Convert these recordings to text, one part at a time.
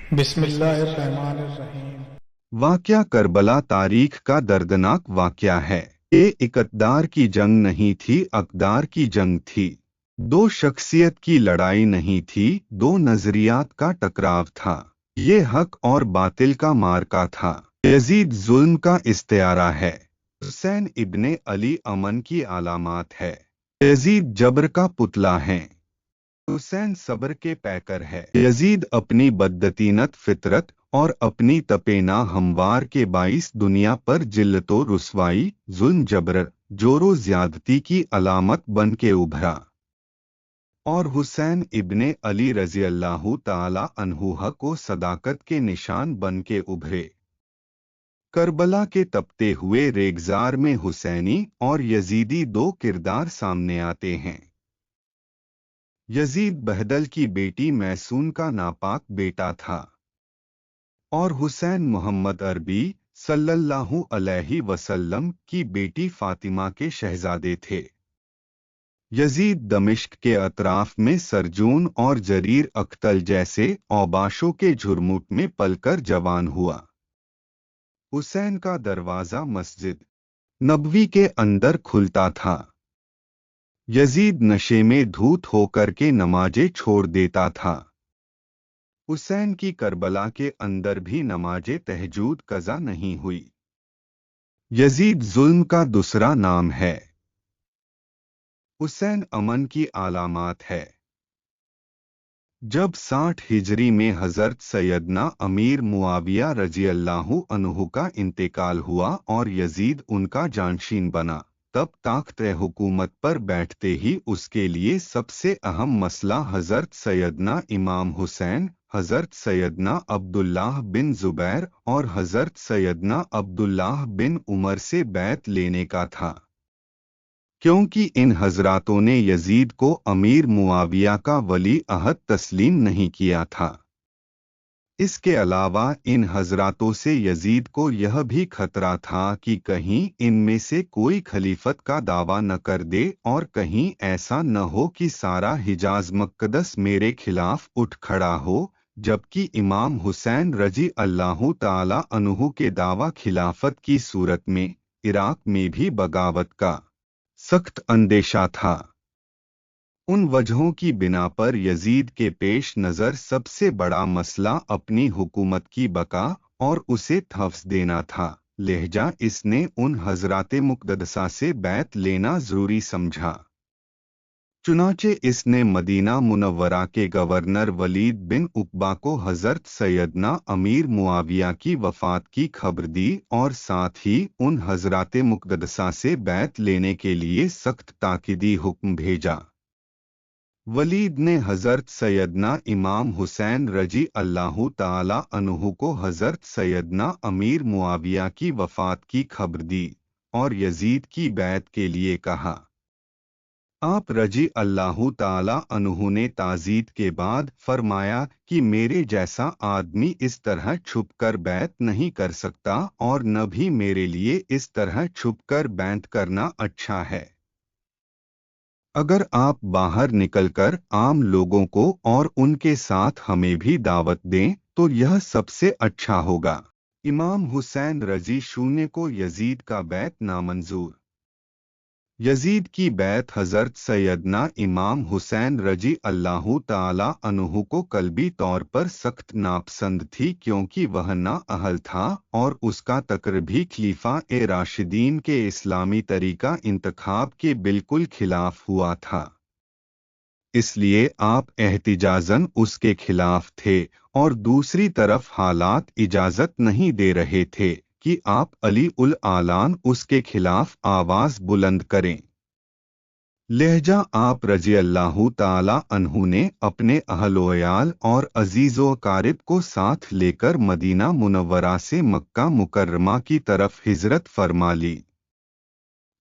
बिस्मिल्लाहिर्रहमानिर्रहीम। वाक़या करबला तारीख का दर्दनाक वाक़या है। ये इकतदार की जंग नहीं थी, अकदार की जंग थी। दो शख्सियत की लड़ाई नहीं थी, दो नजरियात का टकराव था। ये हक और बातिल का मार्का था। यजीद जुल्म का इस्तियारा है, हुसैन इब्ने अली अमन की अलामात है। यजीद जबर का पुतला है, हुसैन सब्र के पैकर है। यजीद अपनी बद्दतीनत फितरत और अपनी तपेना हमवार के बाइस दुनिया पर जिल्लतो रुसवाई, जुल्म जबर, जोरो ज्यादती की अलामत बन के उभरा। और हुसैन इब्ने अली रजी अल्लाह ताला अन्हु को सदाकत के निशान बन के उभरे। करबला के तपते हुए रेगजार में हुसैनी और यजीदी दो किरदार सामने आते हैं। यजीद बहदल की बेटी मैसून का नापाक बेटा था और हुसैन मोहम्मद अरबी सल्लल्लाहु अलैहि वसल्लम की बेटी फातिमा के शहजादे थे। यजीद दमिश्क के अतराफ में सरजून और जरीर अख्तल जैसे औबाशों के झुरमुट में पलकर जवान हुआ। हुसैन का दरवाज़ा मस्जिद नबवी के अंदर खुलता था। यजीद नशे में धूत होकर के नमाजें छोड़ देता था। हुसैन की करबला के अंदर भी नमाजे तहजूद कज़ा नहीं हुई। यजीद जुल्म का दूसरा नाम है। हुसैन अमन की अलामात है। जब 60 हिजरी में हजरत सैयदना अमीर मुआविया रजी अल्लाहु अन्हु का इंतकाल हुआ और यजीद उनका जानशीन बना, तब ताख्त हुकूमत पर बैठते ही उसके लिए सबसे अहम मसला हजरत सैयदना इमाम हुसैन, हजरत सैयदना अब्दुल्लाह बिन जुबैर और हजरत सैयदना अब्दुल्लाह बिन उमर से बैत लेने का था, क्योंकि इन हजरातों ने यजीद को अमीर मुआविया का वली अहद तस्लीम नहीं किया था। इसके अलावा इन हजरातों से यजीद को यह भी खतरा था कि कहीं इनमें से कोई खलीफत का दावा न कर दे और कहीं ऐसा न हो कि सारा हिजाज मुक़द्दस मेरे खिलाफ उठ खड़ा हो, जबकि इमाम हुसैन रजी अल्लाहु ताला अन्हु के दावा खिलाफत की सूरत में इराक में भी बगावत का सख्त अंदेशा था। उन वजहों की बिना पर यजीद के पेश नज़र सबसे बड़ा मसला अपनी हुकूमत की बका और उसे तहफ़्ज़ देना था, लिहाजा इसने उन हज़राते मुक़द्दसा से बैत लेना ज़रूरी समझा। चुनाचे इसने मदीना मुनव्वरा के गवर्नर वलीद बिन उक़बा को हज़रत सैयदना अमीर मुआविया की वफ़ात की खबर दी और साथ ही उन हज़राते मुक़द्दसा से बैत लेने के लिए सख्त ताकीदी हुक्म भेजा। वलीद ने हज़रत सैयदना इमाम हुसैन रजी अल्लाहु ताला अन्हु को हज़रत सैयदना अमीर मुआविया की वफ़ात की खबर दी और यजीद की बैत के लिए कहा। आप रजी अल्लाहु ताला अन्हु ने ताज़ीद के बाद फरमाया कि मेरे जैसा आदमी इस तरह छुपकर बैत नहीं कर सकता और न भी मेरे लिए इस तरह छुपकर बैत करना अच्छा है। अगर आप बाहर निकलकर आम लोगों को और उनके साथ हमें भी दावत दें तो यह सबसे अच्छा होगा। इमाम हुसैन रजी शून्य को यजीद का बैत नामंजूर। यजीद की बैत हज़रत सैयदना इमाम हुसैन रजी अल्लाहु ताला अन्हु को कल्बी तौर पर सख्त नापसंद थी, क्योंकि वह ना अहल था और उसका तकर भी खलीफा ए राशिदीन के इस्लामी तरीका इंतखाब के बिल्कुल खिलाफ हुआ था। इसलिए आप एहतिजाजन उसके खिलाफ थे और दूसरी तरफ हालात इजाज़त नहीं दे रहे थे कि आप अली उल आलान उसके खिलाफ आवाज़ बुलंद करें। लिहाजा आप रजी अल्लाहु ताला अन्हु ने अपने अहल-ओ-अयाल और अजीज़ो अकारिब को साथ लेकर मदीना मुनव्वरा से मक्का मुकर्रमा की तरफ हिजरत फरमा ली।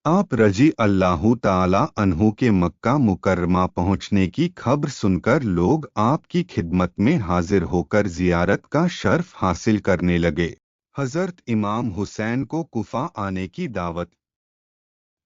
आप रजी अल्लाहु ताला अन्हु के मक्का मुकर्रमा पहुँचने की खबर सुनकर लोग आपकी खिदमत में हाजिर होकर ज़ियारत का शर्फ हासिल करने लगे। हज़रत इमाम हुसैन को कुफा आने की दावत।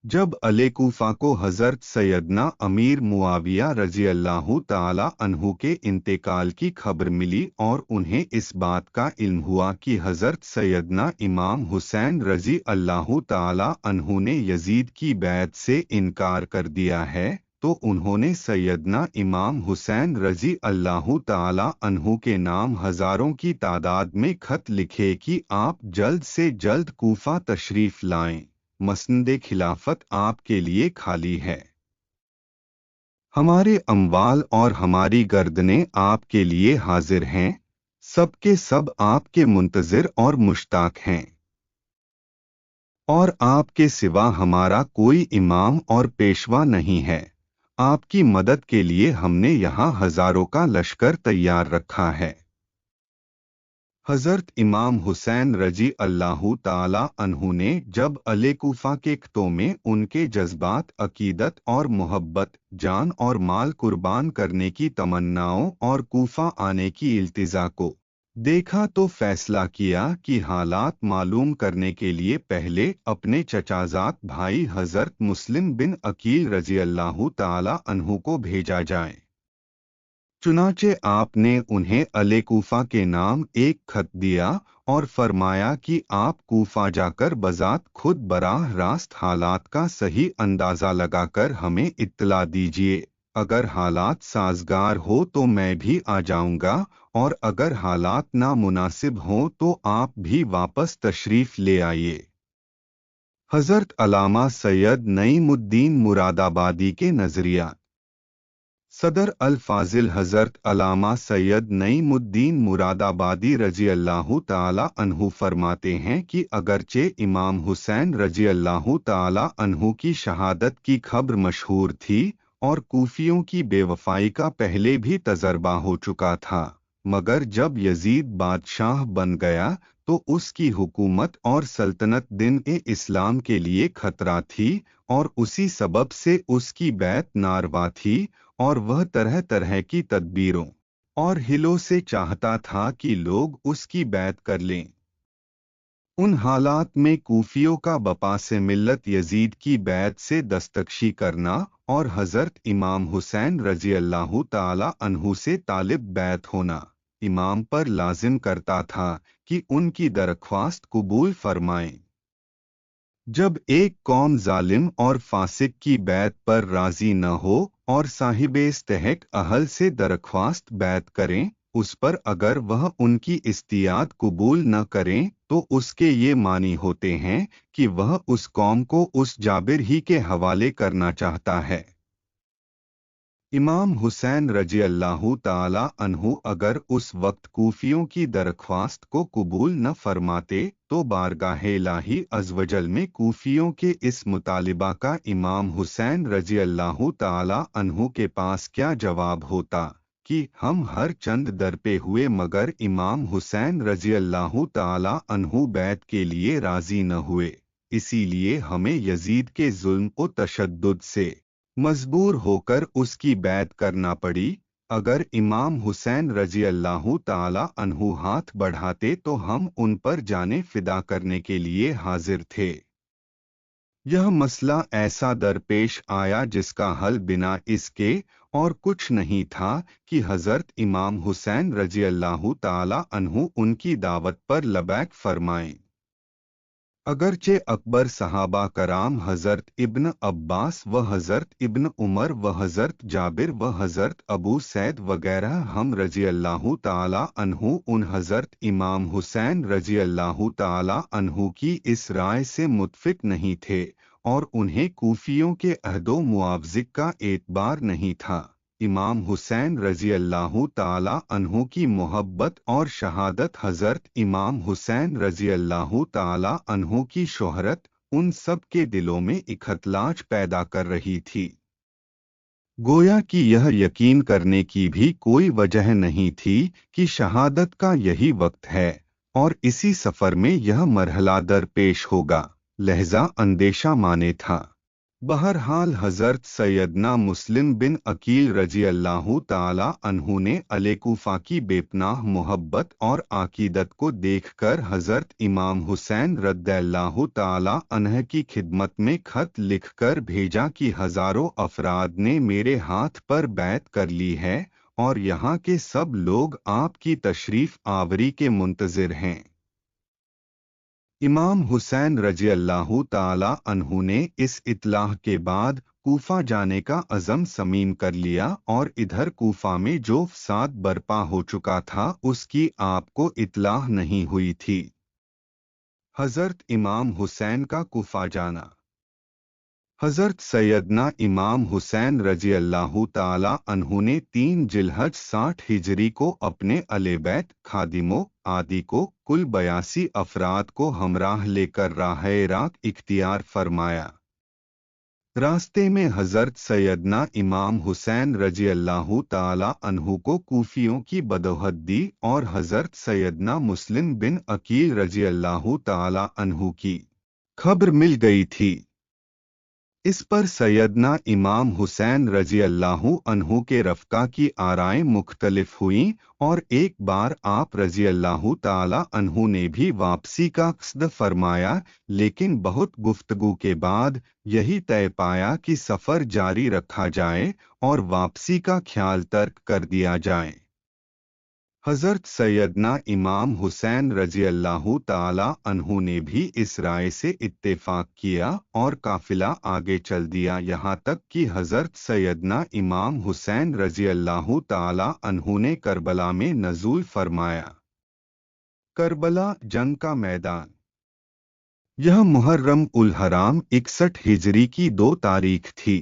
जब अले कूफा को हजरत सैयदना अमीर मुआविया रजी अल्लाह ताला अन्हु के इंतकाल की खबर मिली और उन्हें इस बात का इल्म हुआ कि हजरत सैयदना इमाम हुसैन रजी अल्लाह ताला अन्हु ने यजीद की बैत से इनकार कर दिया है, तो उन्होंने सैयदना इमाम हुसैन रजी अल्लाह ताला अन्हु के नाम हजारों की तादाद में खत लिखे कि आप जल्द से जल्द कूफा तशरीफ लाएं, मसनदे खिलाफत आपके लिए खाली है। हमारे अम्वाल और हमारी गर्दनें आपके लिए हाजिर हैं, सबके सब आपके मुंतजिर और मुश्ताक हैं। और आपके सिवा हमारा कोई इमाम और पेशवा नहीं है। आपकी मदद के लिए हमने यहाँ हजारों का लश्कर तैयार रखा है। हजरत इमाम हुसैन रजी अल्लाह ताला अन्हु ने जब अले कूफा के खतों में उनके जज्बात, अकीदत और मोहब्बत, जान और माल कुर्बान करने की तमन्नाओं और कूफा आने की इल्तिजा को देखा तो फैसला किया कि हालात मालूम करने के लिए पहले अपने चचाजात भाई हजरत मुस्लिम बिन अकील रजी अल्लाह ताला अन्हु को भेजा जाए। चुनाचे आपने उन्हें अले कूफा के नाम एक खत दिया और फरमाया कि आप कूफा जाकर बजात खुद बराह रास्त हालात का सही अंदाजा लगाकर हमें इत्तला दीजिए। अगर हालात साजगार हो तो मैं भी आ जाऊंगा, और अगर हालात नामुनासिब हों तो आप भी वापस तशरीफ ले आइए। हजरत अलामा सैयद नईमुद्दीन मुरादाबादी के नजरिया। सदर अल फाजिल हजरत अलामा सैयद नईमुद्दीन मुरादाबादी रजी अल्लाह ताला अन्हु फरमाते हैं कि अगरचे इमाम हुसैन रजी अल्लाह ताला अन्हु की शहादत की खबर मशहूर थी और कूफियों की बेवफाई का पहले भी तजर्बा हो चुका था, मगर जब यजीद बादशाह बन गया तो उसकी हुकूमत और सल्तनत दिन-ए-इस्लाम के लिए खतरा थी, और उसी सबब से उसकी बैत नारवा थी, और वह तरह तरह की तदबीरों और हिलों से चाहता था कि लोग उसकी बैत कर लें। उन हालात में कूफियों का बपा से मिल्लत यजीद की बैत से दस्तकशी करना और हजरत इमाम हुसैन रजी अल्लाह ताला अन्हु से तालिब बैत होना इमाम पर लाजिम करता था कि उनकी दरख्वास्त कबूल फरमाएं। जब एक कौम जालिम और फासिक की बैत पर राजी न हो और साहिबे इस्तेहक अहल से दरख्वास्त बैत करें, उस पर अगर वह उनकी इस्तियाद कबूल न करें तो उसके ये मानी होते हैं कि वह उस कौम को उस जाबिर ही के हवाले करना चाहता है। इमाम हुसैन रजी अल्लाह ताला अन्हु अगर उस वक्त कूफियों की दरख्वास्त को कबूल न फरमाते तो बारगाहे इलाही अज़वजल में कूफियों के इस मुतालिबा का इमाम हुसैन रजी अल्लाह ताला अन्हु के पास क्या जवाब होता कि हम हर चंद दरपे हुए मगर इमाम हुसैन रजी अल्लाह ताला अन्हु बैत के लिए राजी न हुए, इसीलिए हमें यजीद के जुल्म व तशद्दुद से मजबूर होकर उसकी बैत करना पड़ी। अगर इमाम हुसैन रजी अल्लाह ताला अन्हु हाथ बढ़ाते तो हम उन पर जाने फिदा करने के लिए हाजिर थे। यह मसला ऐसा दरपेश आया जिसका हल बिना इसके और कुछ नहीं था कि हजरत इमाम हुसैन रजी अल्लाह ताला अन्हु उनकी दावत पर लबैक फरमाएं। अगरचे अकबर सहाबा कराम हजरत इब्न अब्बास व हजरत इब्न उमर व हजरत जाबिर व हजरत अबू सैद वगैरह हम रजी अल्लाह ताला अन्हु उन हजरत इमाम हुसैन रजी अल्लाह ताला अन्हु की इस राय से मुत्फिक नहीं थे और उन्हें कूफियों के अहदो मुआवजिक का एतबार नहीं था। इमाम हुसैन रजी अल्लाह ताला अन्हु की मोहब्बत और शहादत, हजरत इमाम हुसैन रजी अल्लाह ताला अन्हु की शोहरत उन सब के दिलों में इखतलाज पैदा कर रही थी। गोया कि यह यकीन करने की भी कोई वजह नहीं थी कि शहादत का यही वक्त है और इसी सफर में यह मरहला दरपेश होगा, लहजा अंदेशा माने था। बहरहाल हजरत सैयदना मुस्लिम बिन अकील रजी अल्लाह ताला अन्हु ने अले कूफा की बेपनाह मोहब्बत और आकीदत को देखकर हजरत इमाम हुसैन रद्दल्लाहु ताला अन्ह की खिदमत में खत लिखकर भेजा कि हजारों अफराद ने मेरे हाथ पर बैत कर ली है और यहाँ के सब लोग आपकी तशरीफ आवरी के मुंतजिर हैं। इमाम हुसैन रजी अल्लाह ताला अन्हु ने इस इत्लाह के बाद कूफा जाने का अज़म समीम कर लिया और इधर कूफा में जो फसाद बरपा हो चुका था उसकी आपको इत्लाह नहीं हुई थी। हजरत इमाम हुसैन का कूफा जाना। हजरत सैयदना इमाम हुसैन रजी अल्लाह ताला अन्हु ने 3 जिलहज 60 हिजरी को अपने अले बैत खादिमों आदि को कुल 82 अफराद को हमराह लेकर राह इराक इख्तियार फरमाया। रास्ते में हजरत सैयदना इमाम हुसैन रजी अल्लाह ताला अन्हु को कूफियों की बदौलत दी और हजरत सैयदना मुस्लिम बिन अकील रजी अल्लाह ताला अन्हु की खबर मिल गई थी। इस पर सैयदना इमाम हुसैन रजी अल्लाह अन्हु के रफ़्का की आराएं मुख्तलिफ हुईं और एक बार आप रजी अल्लाह ताला अन्हु ने भी वापसी का क़स्द फरमाया, लेकिन बहुत गुफ्तगू के बाद यही तय पाया कि सफ़र जारी रखा जाए और वापसी का ख्याल तर्क कर दिया जाए। हजरत सैयदना इमाम हुसैन रजी अल्लाह ताला अन्हु ने भी इस राय से इत्तेफाक किया और काफिला आगे चल दिया, यहाँ तक कि हजरत सैयदना इमाम हुसैन रजी अल्लाह ताला अन्हु ने करबला में नज़ूल फरमाया। करबला जंग का मैदान। यह मुहर्रम उल हराम 61 हिजरी की 2 तारीख थी।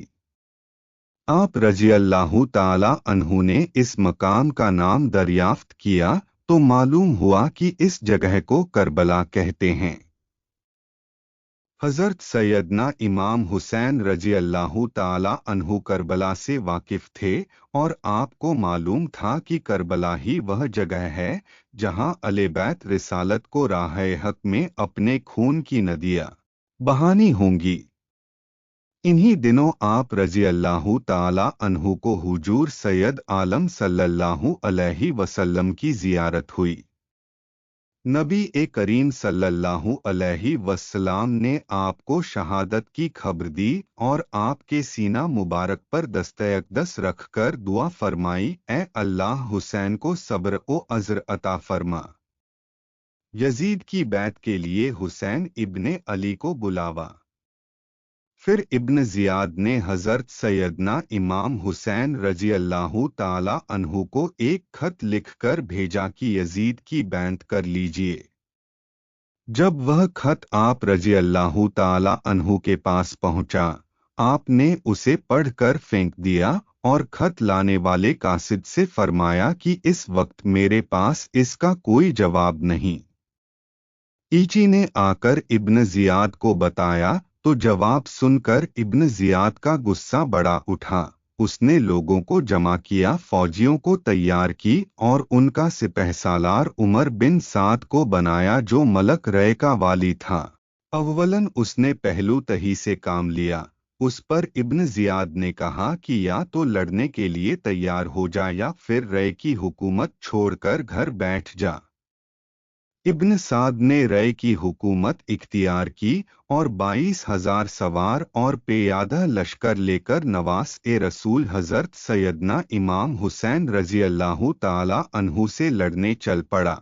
आप रजी अल्लाह ताला अन्हु ने इस मकाम का नाम दरियाफ्त किया तो मालूम हुआ कि इस जगह को करबला कहते हैं। हजरत सैयदना इमाम हुसैन रजी अल्लाह ताला अन्हु करबला से वाकिफ थे और आपको मालूम था कि करबला ही वह जगह है जहां अले बैत रिसालत को राह हक में अपने खून की नदियां बहानी होंगी। इन्हीं दिनों आप रजी अल्लाह ताला अन्हु को हुजूर सैयद आलम सल्लल्लाहु अलैहि वसल्लम की जियारत हुई। नबी करीम सल्लल्लाहु अलैहि वसल्लम ने आपको शहादत की खबर दी और आपके सीना मुबारक पर दस्तयकदस रखकर दुआ फरमाई, ए अल्लाह हुसैन को सब्र ओ अज़्र अता फरमा। यजीद की बैत के लिए हुसैन इब्ने अली को बुलावा। फिर इब्न जियाद ने हजरत सैयदना इमाम हुसैन रजी अल्लाह ताला अन्हु को एक खत लिखकर भेजा कि यजीद की बैत कर लीजिए। जब वह खत आप रजी अल्लाह ताला अन्हु के पास पहुंचा, आपने उसे पढ़कर फेंक दिया और खत लाने वाले कासिद से फरमाया कि इस वक्त मेरे पास इसका कोई जवाब नहीं। ईची ने आकर इब्न जियाद को बताया तो जवाब सुनकर इब्न जियाद का गुस्सा बढ़ा उठा। उसने लोगों को जमा किया, फौजियों को तैयार की और उनका सिपहसालार उमर बिन साद को बनाया जो मलक रय का वाली था। अव्वलन उसने पहलू तही से काम लिया। उस पर इब्न जियाद ने कहा कि या तो लड़ने के लिए तैयार हो जा या फिर रय की हुकूमत छोड़कर घर बैठ जा। इब्न साद ने रय की हुकूमत इख्तियार की और 22,000 सवार और पेयादा लश्कर लेकर नवास रसूल हजरत सैयदना इमाम हुसैन रजी अल्लाह ताला अन्हु से लड़ने चल पड़ा।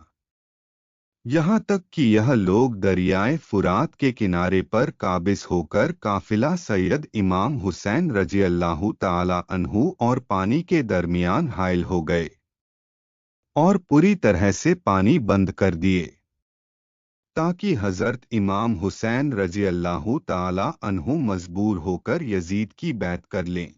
यहाँ तक कि यह लोग दरियाए फुरात के किनारे पर काबिज होकर काफिला सैयद इमाम हुसैन रजी अल्लाह ताला अन्हु और पानी के दरमियान हायल हो गए और पूरी तरह से पानी बंद कर दिए ताकि हजरत इमाम हुसैन रजी अल्लाह ताला अन्हु मजबूर होकर यजीद की बैत कर लें।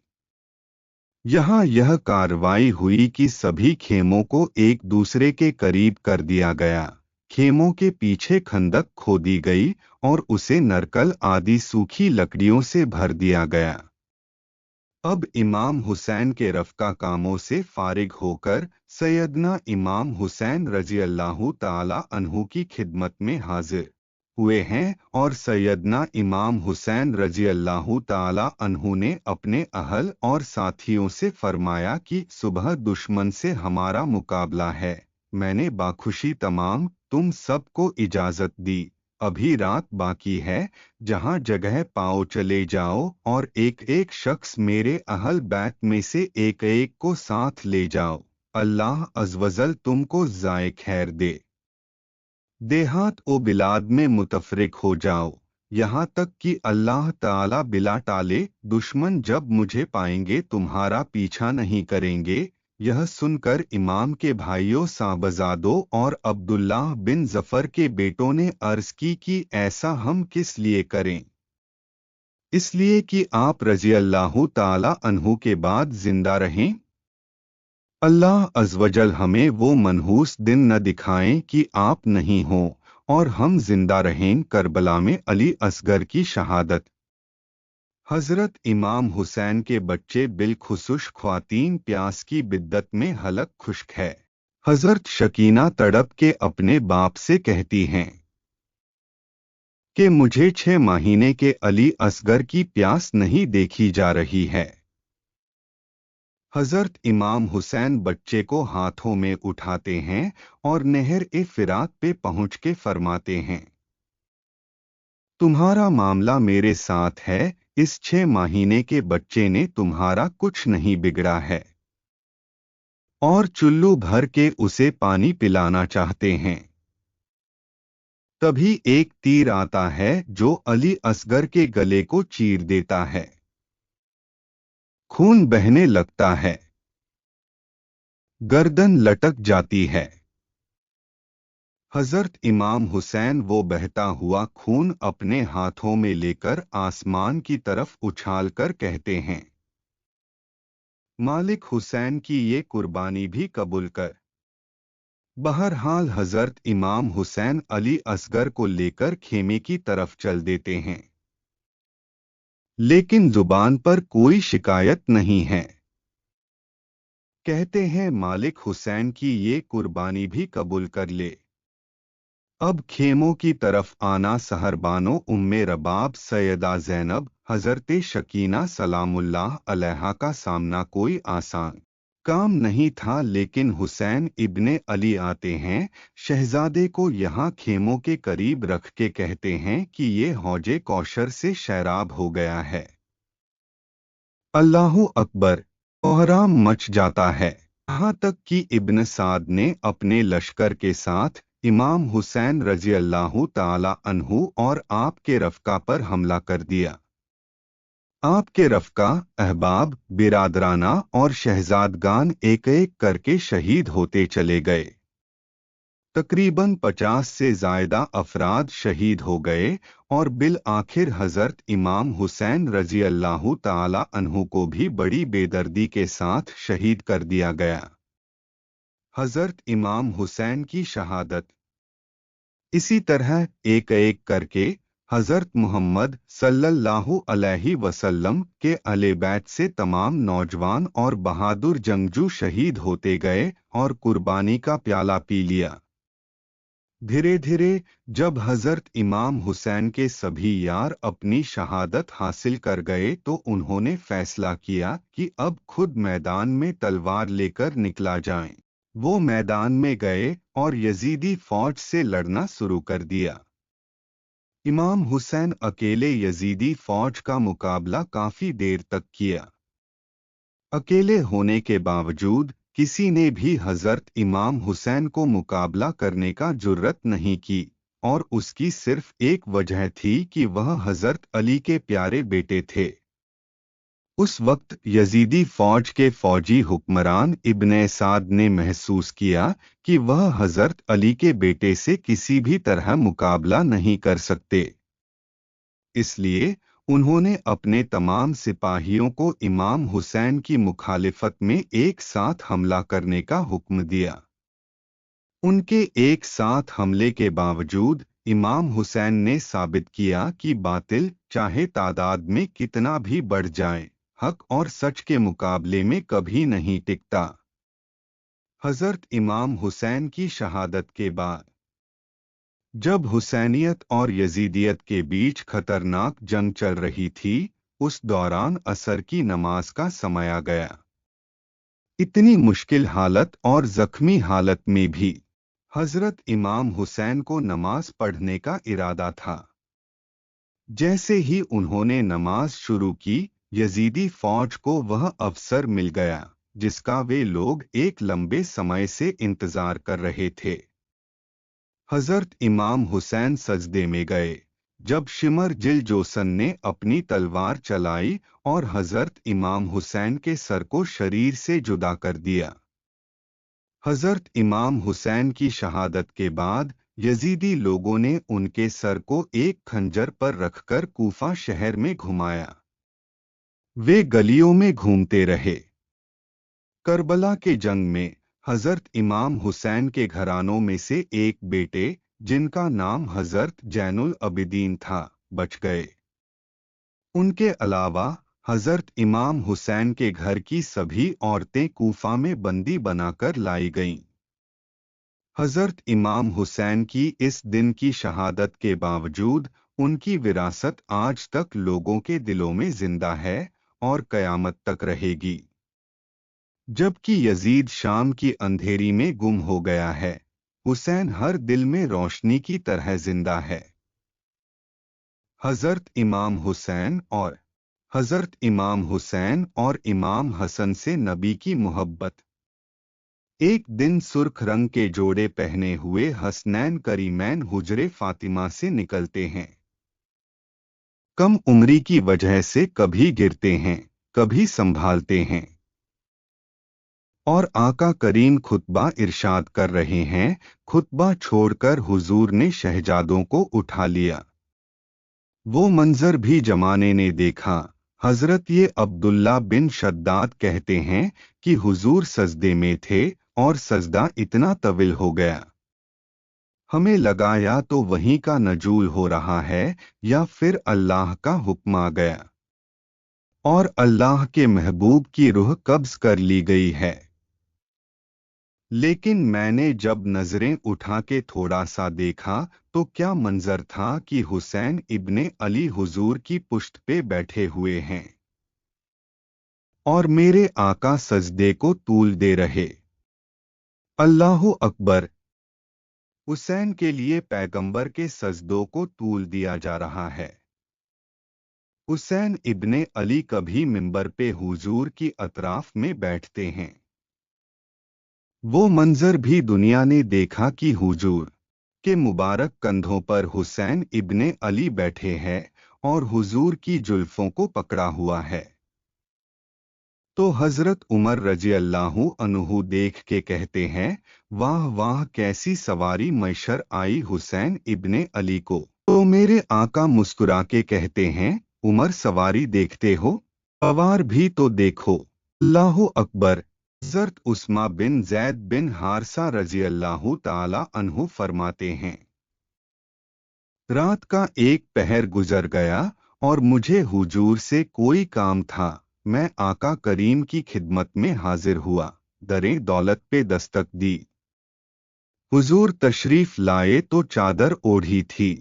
यहाँ यह कार्रवाई हुई कि सभी खेमों को एक दूसरे के करीब कर दिया गया। खेमों के पीछे खंदक खोदी गई और उसे नरकल आदि सूखी लकड़ियों से भर दिया गया। अब इमाम हुसैन के रफ़्का कामों से फारिग होकर सैयदना इमाम हुसैन रजी अल्लाह ताला अन्हु की खिदमत में हाजिर हुए हैं और सैयदना इमाम हुसैन रजी अल्लाह ताला अन्हु ने अपने अहल और साथियों से फरमाया कि सुबह दुश्मन से हमारा मुकाबला है। मैंने बाखुशी तमाम तुम सबको इजाजत दी, अभी रात बाकी है, जहां जगह पाओ चले जाओ और एक एक शख्स मेरे अहल बैत में से एक एक को साथ ले जाओ। अल्लाह अज़वजल तुमको ज़ाए खैर दे। देहात ओ बिलाद में मुतफरिक हो जाओ, यहाँ तक कि अल्लाह ताला बिला टाले दुश्मन जब मुझे पाएंगे तुम्हारा पीछा नहीं करेंगे। यह सुनकर इमाम के भाइयों साहबजादों और अब्दुल्लाह बिन जफर के बेटों ने अर्ज की कि ऐसा हम किस लिए करें? इसलिए कि आप रजी अल्लाह ताला अन्हु के बाद जिंदा रहें। अल्लाह अज़वजल हमें वो मनहूस दिन न दिखाएं कि आप नहीं हों और हम जिंदा रहें। करबला में अली असगर की शहादत। हजरत इमाम हुसैन के बच्चे बिलखुसूस ख्वातीन प्यास की बिद्दत में हलक खुश्क है। हजरत शकीना तड़प के अपने बाप से कहती हैं कि मुझे 6 महीने के अली असगर की प्यास नहीं देखी जा रही है। हजरत इमाम हुसैन बच्चे को हाथों में उठाते हैं और नहर ए फिरात पे पहुंच के फरमाते हैं, तुम्हारा मामला मेरे साथ है, इस 6 महीने के बच्चे ने तुम्हारा कुछ नहीं बिगड़ा है। और चुल्लू भर के उसे पानी पिलाना चाहते हैं। तभी एक तीर आता है जो अली असगर के गले को चीर देता है। खून बहने लगता है, गर्दन लटक जाती है। हजरत इमाम हुसैन वो बहता हुआ खून अपने हाथों में लेकर आसमान की तरफ उछालकर कहते हैं, मालिक हुसैन की ये कुर्बानी भी कबूल कर। बहरहाल हजरत इमाम हुसैन अली असगर को लेकर खेमे की तरफ चल देते हैं, लेकिन जुबान पर कोई शिकायत नहीं है। कहते हैं मालिक हुसैन की ये कुर्बानी भी कबूल कर ले। अब खेमों की तरफ आना सहरबानो उम्मे रबाब सैयदा ज़ैनब हजरत शकीना सलामुल्लाह अलैहा का सामना कोई आसान काम नहीं था, लेकिन हुसैन इब्ने अली आते हैं, शहजादे को यहाँ खेमों के करीब रख के कहते हैं कि ये हौजे कौशर से शैराब हो गया है। अल्लाहु अकबर! कोहराम मच जाता है, यहाँ तक कि इब्न साद ने अपने लश्कर के साथ इमाम हुसैन रजी अल्लाह ताला अन्हु और आपके रफ़का पर हमला कर दिया। आपके रफ़का, अहबाब, बिरादराना और शहजादगान एक एक करके शहीद होते चले गए। तकरीबन 50 से ज़ायदा अफराद शहीद हो गए और बिल आखिर हज़रत इमाम हुसैन रजी अल्लाह ताला अन्हु को भी बड़ी बेदर्दी के साथ शहीद कर दिया गया। हज़रत इमाम हुसैन की शहादत। इसी तरह एक एक करके हज़रत मुहम्मद सल्लल्लाहु अलैहि वसल्लम के अहले बैत से तमाम नौजवान और बहादुर जंगजू शहीद होते गए और कुर्बानी का प्याला पी लिया। धीरे धीरे जब हज़रत इमाम हुसैन के सभी यार अपनी शहादत हासिल कर गए तो उन्होंने फैसला किया कि अब खुद मैदान में तलवार लेकर निकला जाएं। वो मैदान में गए और यजीदी फौज से लड़ना शुरू कर दिया। इमाम हुसैन अकेले यजीदी फौज का मुकाबला काफी देर तक किया। अकेले होने के बावजूद किसी ने भी हजरत इमाम हुसैन को मुकाबला करने का जुर्रत नहीं की, और उसकी सिर्फ एक वजह थी कि वह हजरत अली के प्यारे बेटे थे। उस वक्त यजीदी फौज के फौजी हुक्मरान इब्ने साद ने महसूस किया कि वह हजरत अली के बेटे से किसी भी तरह मुकाबला नहीं कर सकते। इसलिए उन्होंने अपने तमाम सिपाहियों को इमाम हुसैन की मुखालिफत में एक साथ हमला करने का हुक्म दिया। उनके एक साथ हमले के बावजूद इमाम हुसैन ने साबित किया कि बातिल चाहे तादाद में कितना भी बढ़ जाए, हक और सच के मुकाबले में कभी नहीं टिकता। हजरत इमाम हुसैन की शहादत के बाद जब हुसैनियत और यजीदियत के बीच खतरनाक जंग चल रही थी, उस दौरान असर की नमाज का समय आ गया। इतनी मुश्किल हालत और जख्मी हालत में भी हजरत इमाम हुसैन को नमाज पढ़ने का इरादा था। जैसे ही उन्होंने नमाज शुरू की, यजीदी फौज को वह अवसर मिल गया जिसका वे लोग एक लंबे समय से इंतजार कर रहे थे। हजरत इमाम हुसैन सजदे में गए जब शिमर जिल जोसन ने अपनी तलवार चलाई और हजरत इमाम हुसैन के सर को शरीर से जुदा कर दिया। हजरत इमाम हुसैन की शहादत के बाद यजीदी लोगों ने उनके सर को एक खंजर पर रखकर कूफा शहर में घुमाया। वे गलियों में घूमते रहे। करबला के जंग में हजरत इमाम हुसैन के घरानों में से एक बेटे, जिनका नाम हजरत जैनुल अबिदीन था, बच गए। उनके अलावा हजरत इमाम हुसैन के घर की सभी औरतें कूफा में बंदी बनाकर लाई गईं। हजरत इमाम हुसैन की इस दिन की शहादत के बावजूद उनकी विरासत आज तक लोगों के दिलों में जिंदा है और कयामत तक रहेगी। जबकि यजीद शाम की अंधेरी में गुम हो गया है, हुसैन हर दिल में रोशनी की तरह जिंदा है। हजरत इमाम हुसैन और इमाम हसन से नबी की मोहब्बत। एक दिन सुर्ख रंग के जोड़े पहने हुए हसनैन करीमैन हुजरे फातिमा से निकलते हैं। कम उम्री की वजह से कभी गिरते हैं, कभी संभालते हैं, और आका करीम खुतबा इरशाद कर रहे हैं। खुतबा छोड़कर हुजूर ने शहजादों को उठा लिया। वो मंजर भी जमाने ने देखा। हजरत ये अब्दुल्ला बिन शद्दाद कहते हैं कि हुजूर सजदे में थे और सजदा इतना तविल हो गया, हमें लगा या तो वहीं का नजूल हो रहा है या फिर अल्लाह का हुक्म आ गया और अल्लाह के महबूब की रूह कब्ज कर ली गई है। लेकिन मैंने जब नजरें उठा के थोड़ा सा देखा तो क्या मंजर था कि हुसैन इब्ने अली हुजूर की पुश्त पे बैठे हुए हैं और मेरे आका सजदे को तूल दे रहे। अल्लाहु अकबर। हुसैन के लिए पैगंबर के सजदों को तूल दिया जा रहा है। हुसैन इब्ने अली कभी मिंबर पे हुजूर की अतराफ में बैठते हैं। वो मंजर भी दुनिया ने देखा कि हुजूर के मुबारक कंधों पर हुसैन इब्ने अली बैठे हैं और हुजूर की जुल्फों को पकड़ा हुआ है। तो हजरत उमर रजी अल्लाहु अन्हु देख के कहते हैं, वाह वाह कैसी सवारी मैशर आई हुसैन इब्ने अली को। तो मेरे आका मुस्कुरा के कहते हैं, उमर सवारी देखते हो, सवार भी तो देखो। अल्लाहु अकबर। हज़रत उस्मा बिन जैद बिन हारसा रजी अल्लाहु ताला अन्हु फरमाते हैं, रात का एक पहर गुजर गया और मुझे हुजूर से कोई काम था। मैं आका करीम की खिदमत में हाजिर हुआ, दरे दौलत पे दस्तक दी। हुजूर तशरीफ लाए तो चादर ओढ़ी थी।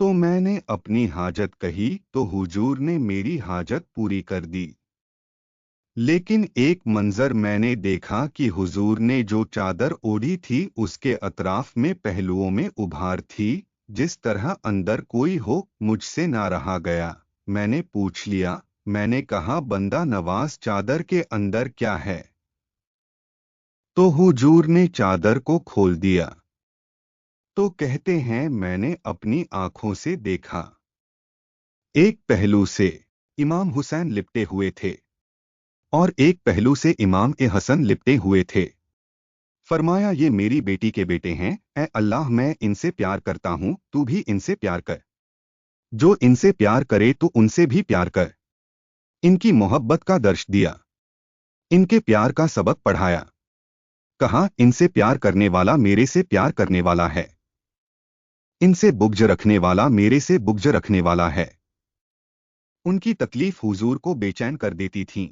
तो मैंने अपनी हाजत कही तो हुजूर ने मेरी हाजत पूरी कर दी। लेकिन एक मंजर मैंने देखा कि हुजूर ने जो चादर ओढ़ी थी उसके अतराफ में पहलुओं में उभार थी, जिस तरह अंदर कोई हो मुझसे ना रहा गया। मैंने पूछ लिया, मैंने कहा बंदा नवाज चादर के अंदर क्या है? तो हुजूर ने चादर को खोल दिया। तो कहते हैं मैंने अपनी आंखों से देखा। एक पहलू से इमाम हुसैन लिपटे हुए थे और एक पहलू से इमाम ए हसन लिपटे हुए थे। फरमाया ये मेरी बेटी के बेटे हैं, ऐ अल्लाह मैं इनसे प्यार करता हूँ, तू भी इनसे प्यार कर। जो इनसे प्यार करे तो उनसे भी प्यार कर। इनकी मोहब्बत का दर्श दिया, इनके प्यार का सबक पढ़ाया। कहा इनसे प्यार करने वाला मेरे से प्यार करने वाला है, इनसे बुग़्ज़ रखने वाला मेरे से बुग़्ज़ रखने वाला है। उनकी तकलीफ हुजूर को बेचैन कर देती थी।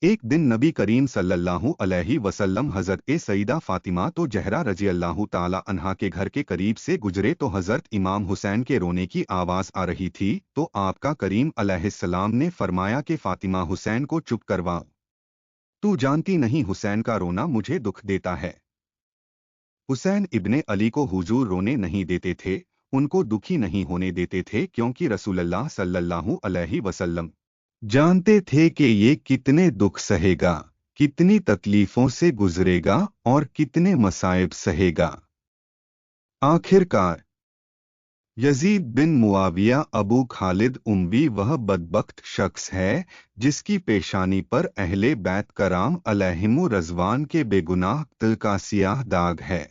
ایک دن نبی کریم صلی اللہ علیہ وسلم حضرت سیدہ فاطمہ تو زہرا رضی اللہ تعالی عنہا کے گھر کے قریب سے گزرے تو حضرت امام حسین کے رونے کی آواز آ رہی تھی، تو آپ کا کریم علیہ السلام نے فرمایا کہ فاطمہ حسین کو چپ کروا، تو جانتی نہیں حسین کا رونا مجھے دکھ دیتا ہے۔ حسین ابن علی کو حضور رونے نہیں دیتے تھے، ان کو دکھی نہیں ہونے دیتے تھے، کیونکہ رسول اللہ صلی اللہ علیہ وسلم جانتے تھے کہ یہ کتنے دکھ سہے گا، کتنی تکلیفوں سے گزرے گا اور کتنے مصائب سہے گا۔ آخر کار یزید بن معاویہ ابو خالد اموی وہ بدبخت شخص ہے جس کی پیشانی پر اہل بیت کرام علیہم رضوان کے بے گناہ قتل کا سیاہ داغ ہے۔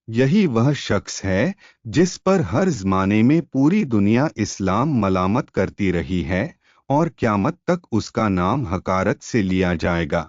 یہی وہ شخص ہے جس پر ہر زمانے میں پوری دنیا اسلام ملامت کرتی رہی ہے اور قیامت تک اس کا نام حقارت سے لیا جائے گا۔